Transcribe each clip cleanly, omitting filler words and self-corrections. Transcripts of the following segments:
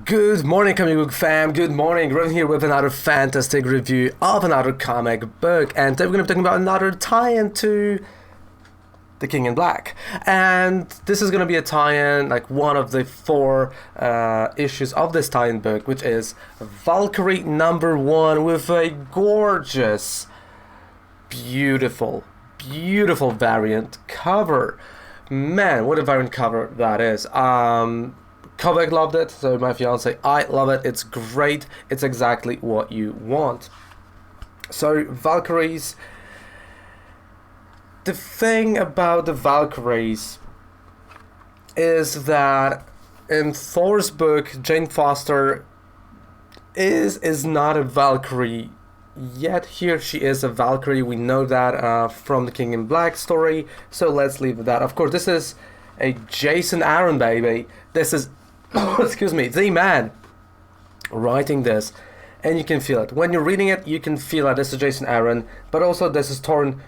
Good morning, comic book fam. Good morning. We're here with another fantastic review of another comic book, and today we're going to be talking about another tie-in to The King in Black. And this is going to be a tie-in, like one of the four issues of this tie-in book, which is Valkyrie #1 with a gorgeous, beautiful variant cover. Man, what a variant cover that is. Kovac loved it, so my fiance, I love it. It's great. It's exactly what you want. So, Valkyries. The thing about the Valkyries is that in Thor's book, Jane Foster is not a Valkyrie yet. Here she is a Valkyrie. We know that from the King in Black story, so let's leave that. Of course, this is a Jason Aaron, baby. This is excuse me, the man writing this, and you can feel it when you're reading it. You can feel that this is Jason Aaron, but also this is Torn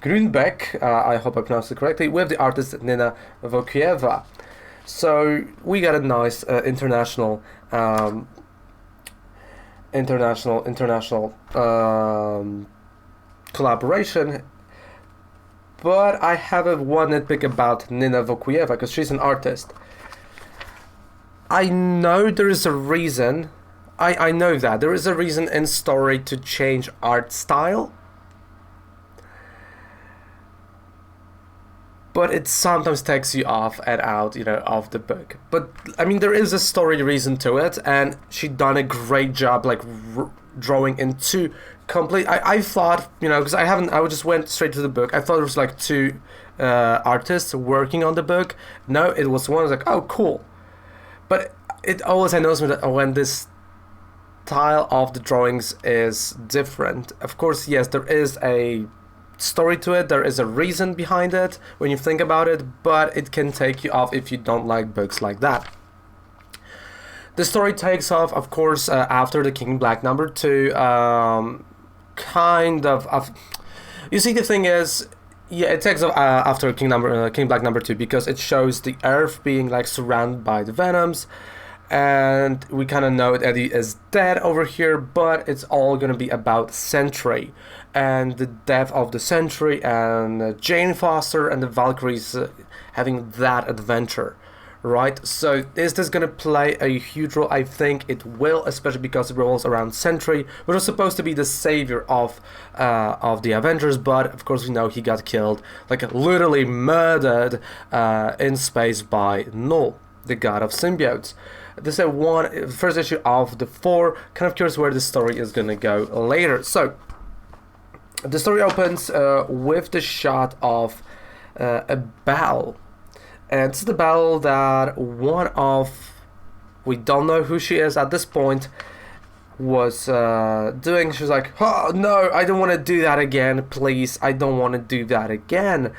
Grunbeck, I hope I pronounced it correctly, with the artist Nina Vokieva. So we got a nice international collaboration. But I have a one nitpick about Nina Vokieva, because she's an artist. I know there is a reason. I know that there is a reason in story to change art style, but it sometimes takes you off and out, of the book. But I mean, there is a story reason to it, and she done a great job, like drawing into complete. I thought, because I just went straight to the book. I thought it was like two artists working on the book. No, it was one. I was like, oh, cool. But it always annoys me that when this style of the drawings is different. Of course, yes, there is a story to it. There is a reason behind it when you think about it, but it can take you off if you don't like books like that. The story takes off, of course, after The King in Black #2. Kind of. You see, the thing is, yeah, it takes off after King Black #2 because it shows the Earth being like surrounded by the Venoms, and we kind of know that Eddie is dead over here, but it's all gonna be about Sentry and the death of the Sentry and Jane Foster and the Valkyries having that adventure. Right, so is this gonna play a huge role? I think it will, especially because it revolves around Sentry, which was supposed to be the savior of the Avengers, but of course we know he got killed, like literally murdered in space by Null, the god of symbiotes. This is first issue of the 4. Kind of curious where the story is gonna go later. So the story opens with the shot of a battle. And this is the battle that we don't know who she is at this point, was doing. She was like, oh no, I don't want to do that again, please. I don't want to do that again.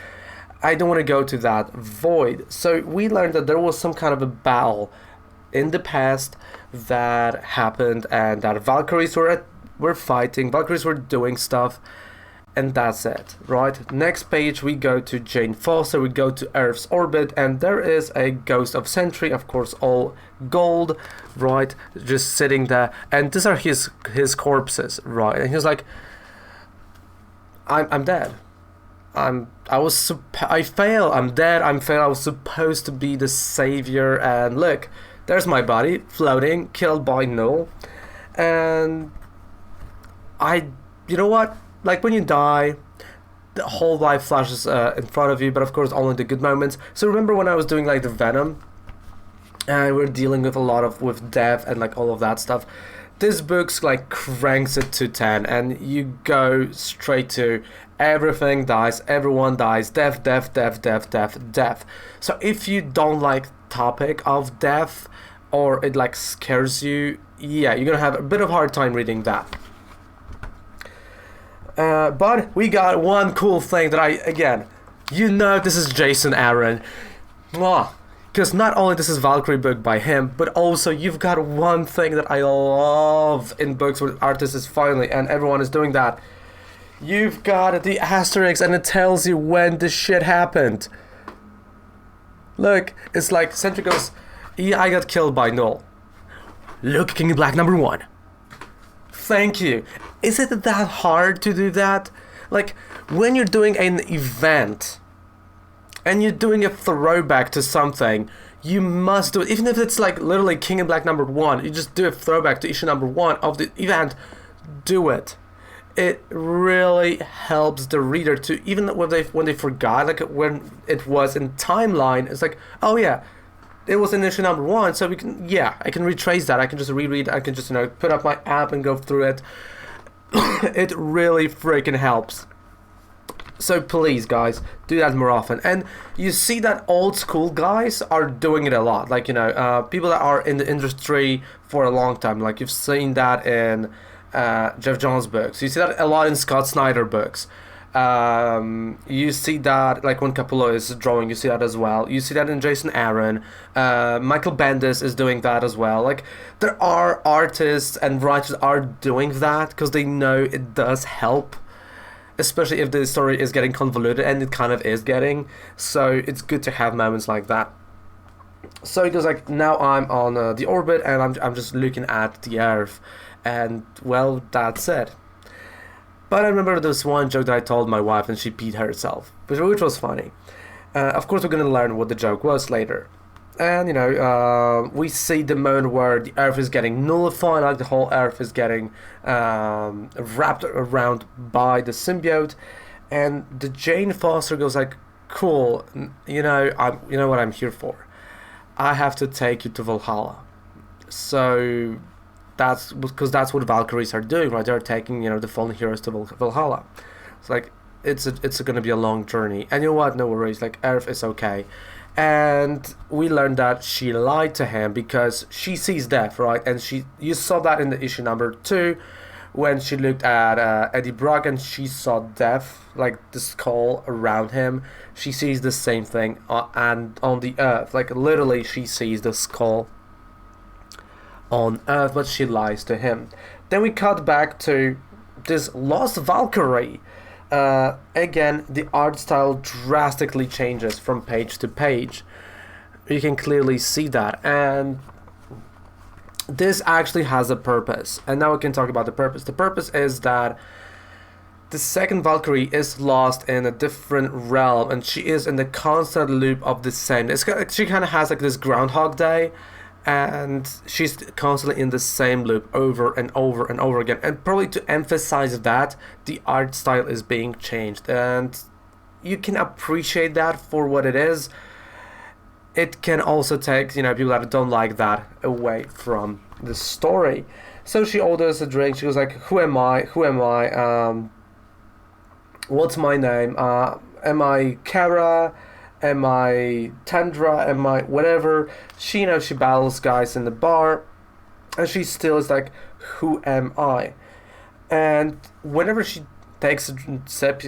I don't want to go to that void. So we learned that there was some kind of a battle in the past that happened, and that Valkyries were fighting, Valkyries were doing stuff. And that's it, right? Next page, we go to Jane Foster, we go to Earth's orbit, and there is a ghost of Sentry, of course, all gold, right? Just sitting there, and these are his corpses, right? And he's like, I'm dead. I fail. I'm dead. I'm failed. I was supposed to be the savior, and look, there's my body floating, killed by Null, and you know what? Like when you die, the whole life flashes in front of you, but of course only the good moments. So remember when I was doing like the Venom, and we're dealing with a lot with death and like all of that stuff. This book's like cranks it to 10, and you go straight to everything dies, everyone dies, death. So if you don't like topic of death, or it like scares you, yeah, you're gonna have a bit of a hard time reading that. But we got one cool thing that this is Jason Aaron. Because not only this is Valkyrie book by him, but also you've got one thing that I love in books where artists is finally, and everyone is doing that. You've got the asterisk, and it tells you when the shit happened. Look, it's like Sentry goes, yeah, I got killed by Null. look, King in Black #1. Thank you. Is it that hard to do that? Like, when you're doing an event and you're doing a throwback to something, you must do it. Even if it's like literally King in Black #1, you just do a throwback to issue #1 of the event. Do it. It really helps the reader to, even when they forgot, like when it was in timeline, it's like, oh yeah, it was in issue #1, so I can retrace that. I can just reread. I can just put up my app and go through it. It really freaking helps. So please, guys, do that more often. And you see that old school guys are doing it a lot. Like, people that are in the industry for a long time. Like, you've seen that in Jeff Johns books. You see that a lot in Scott Snyder books. You see that, like, when Capullo is drawing, you see that as well. You see that in Jason Aaron. Michael Bendis is doing that as well. Like, there are artists and writers are doing that because they know it does help. Especially if the story is getting convoluted, and it kind of is getting. So it's good to have moments like that. So he goes like, now I'm on the orbit, and I'm just looking at the Earth. And, well, that's it. But I remember this one joke that I told my wife, and she peed herself, which was funny. Of course, we're going to learn what the joke was later. And, we see the moment where the Earth is getting nullified, like the whole Earth is getting wrapped around by the symbiote. And the Jane Foster goes like, cool, you know what I'm here for. I have to take you to Valhalla. So that's because that's what Valkyries are doing, right? They're taking, the fallen heroes to Valhalla. It's like, it's going to be a long journey. And you know what? No worries. Like, Earth is okay. And we learned that she lied to him because she sees death, right? And you saw that in the issue #2 when she looked at Eddie Brock and she saw death, like the skull around him. She sees the same thing and on the Earth. Like, literally, she sees the skull on Earth, but she lies to him. Then we cut back to this lost Valkyrie. Again, the art style drastically changes from page to page. You can clearly see that, and this actually has a purpose. And now we can talk about the purpose. The purpose is that the second Valkyrie is lost in a different realm, and she is in the constant loop of the same. She kind of has like this Groundhog Day, and she's constantly in the same loop over and over and over again. And probably to emphasize that, the art style is being changed. And you can appreciate that for what it is. It can also take, people that don't like that away from the story. So she orders a drink. She goes like, who am I? What's my name? Am I Kara? Am I Tundra? Am I whatever? She battles guys in the bar, and she still is like, who am I? And whenever she takes a sip,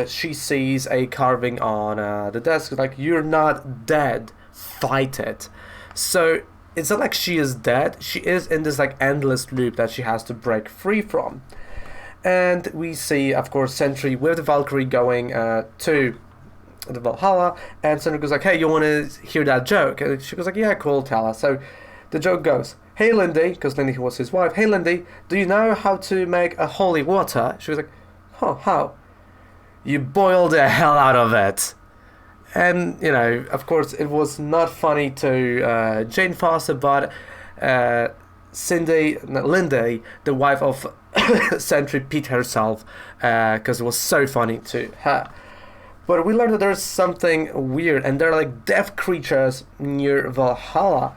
she sees a carving on the desk, like, you're not dead, fight it. So it's not like she is dead. She is in this like endless loop that she has to break free from. And we see, of course, Sentry with the Valkyrie going to the Valhalla, and Sandra goes like, hey, you want to hear that joke? And she goes like, yeah, cool, tell us. So the joke goes, hey Lindy, because Lindy was his wife, hey Lindy, do you know how to make a holy water? She was like, how? You boil the hell out of it. And, of course, it was not funny to Jane Foster, but Lindy, the wife of Sentry, peed herself because it was so funny to her. But we learned that there's something weird, and there are like death creatures near Valhalla.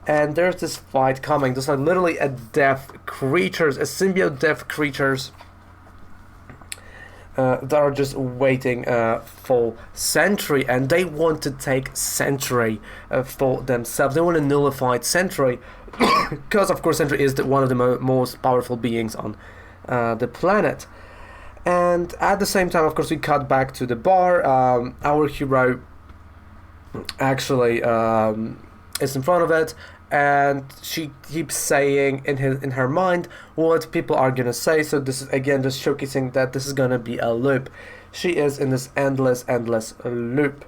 And there's this fight coming. There's like literally a symbiote death creatures that are just waiting for Sentry, and they want to take Sentry for themselves. They want to nullify Sentry because, of course, Sentry is one of the most powerful beings on the planet. And at the same time, of course, we cut back to the bar. Our hero actually is in front of it, and she keeps saying in her mind what people are gonna say. So this is again just showcasing that this is gonna be a loop. She is in this endless loop,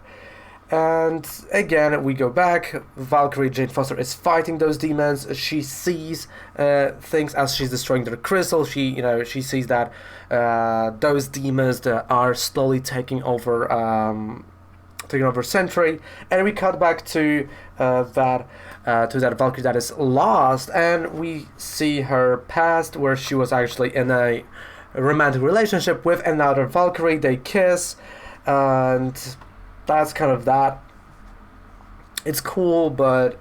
And again, we go back. Valkyrie Jane Foster is fighting those demons. She sees things as she's destroying their crystal. She sees that those demons that are slowly taking over Sentry, and we cut back to that Valkyrie that is lost, and we see her past, where she was actually in a romantic relationship with another Valkyrie. They kiss, and that's kind of that. It's cool, but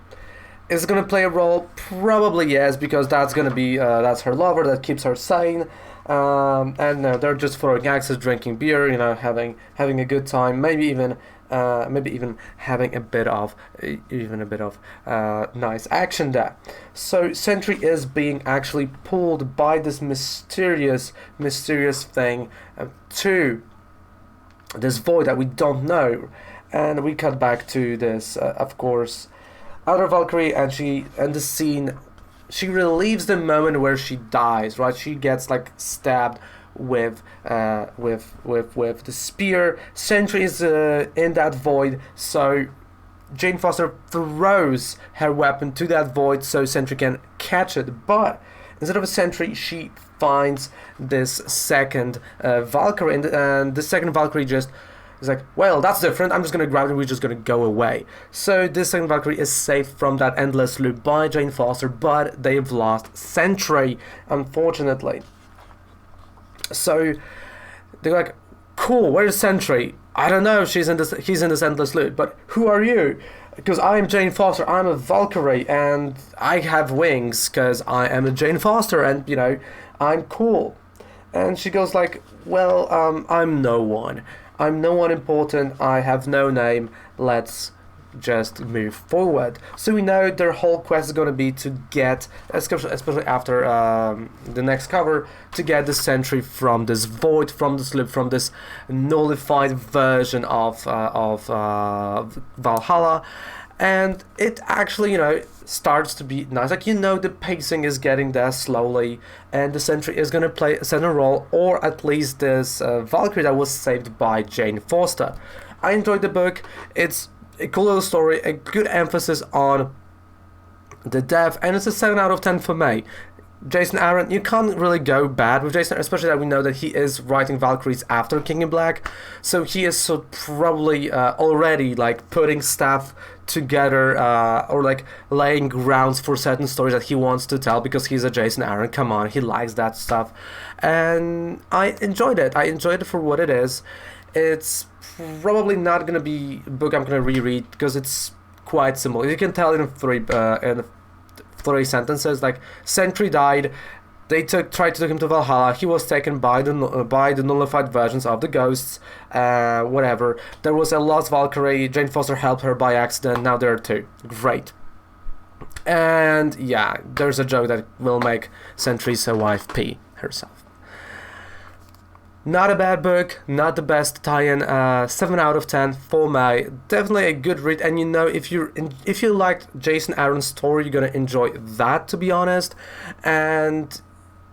is it gonna play a role? Probably yes, because that's gonna be that's her lover that keeps her sane. And they're just throwing axes, drinking beer, having a good time, maybe even having a bit of nice action there. So Sentry is being actually pulled by this mysterious thing to this void that we don't know, and we cut back to this of course other Valkyrie, and the scene, she relieves the moment where she dies, right? She gets like stabbed with the spear. Sentry is in that void, so Jane Foster throws her weapon to that void so Sentry can catch it, but instead of a Sentry, she finds this second Valkyrie, and the second Valkyrie just is like, well, that's different, I'm just gonna grab it and we're just gonna go away. So this second Valkyrie is saved from that endless loop by Jane Foster, but they've lost Sentry, unfortunately. So they're like, cool, where's Sentry? I don't know, he's in this endless loop, but who are you? Because I'm Jane Foster, I'm a Valkyrie, and I have wings because I am a Jane Foster, and I'm cool. And she goes like, well, I'm no one important, I have no name, let's just move forward. So we know their whole quest is going to be to get, especially after the next cover, to get the Sentry from this void, from this loop, from this nullified version of Valhalla. And it actually, starts to be nice. Like, the pacing is getting there slowly, and the Sentry is going to play a center role, or at least this Valkyrie that was saved by Jane Foster. I enjoyed the book. It's a cool little story, a good emphasis on the death, and it's a 7 out of 10 for me. Jason Aaron, you can't really go bad with Jason, especially that we know that he is writing Valkyries after King in Black, so he is probably already like putting stuff together, or like laying grounds for certain stories that he wants to tell, because he's a Jason Aaron, come on, he likes that stuff, and I enjoyed it for what it is. It's probably not going to be a book I'm going to reread, because it's quite simple. You can tell in three sentences, like, Sentry died, they tried to take him to Valhalla, he was taken by the nullified versions of the ghosts, whatever. There was a lost Valkyrie, Jane Foster helped her by accident, now there are two. Great. And yeah, there's a joke that will make Sentry's wife pee herself. Not a bad book, not the best tie-in, 7 out of 10 for me. Definitely a good read, and if you liked Jason Aaron's story, you're gonna enjoy that, to be honest. And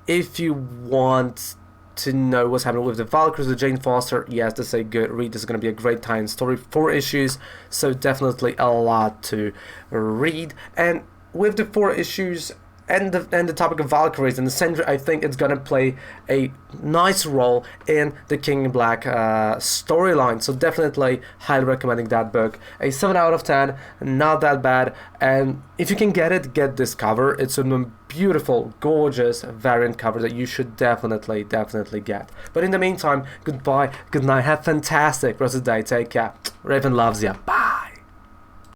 if you want to know what's happening with the Valkyries, with Jane Foster, yes, this is a good read. This is gonna be a great tie-in story, 4 issues, so definitely a lot to read. And with the 4 issues, and the topic of Valkyries and the Sentry, I think it's gonna play a nice role in the King in Black storyline. So definitely highly recommending that book. A 7 out of 10, not that bad. And if you can get this cover. It's a beautiful, gorgeous variant cover that you should definitely get. But in the meantime, goodbye, good night, have fantastic rest of the day. Take care. Raven loves ya. Bye.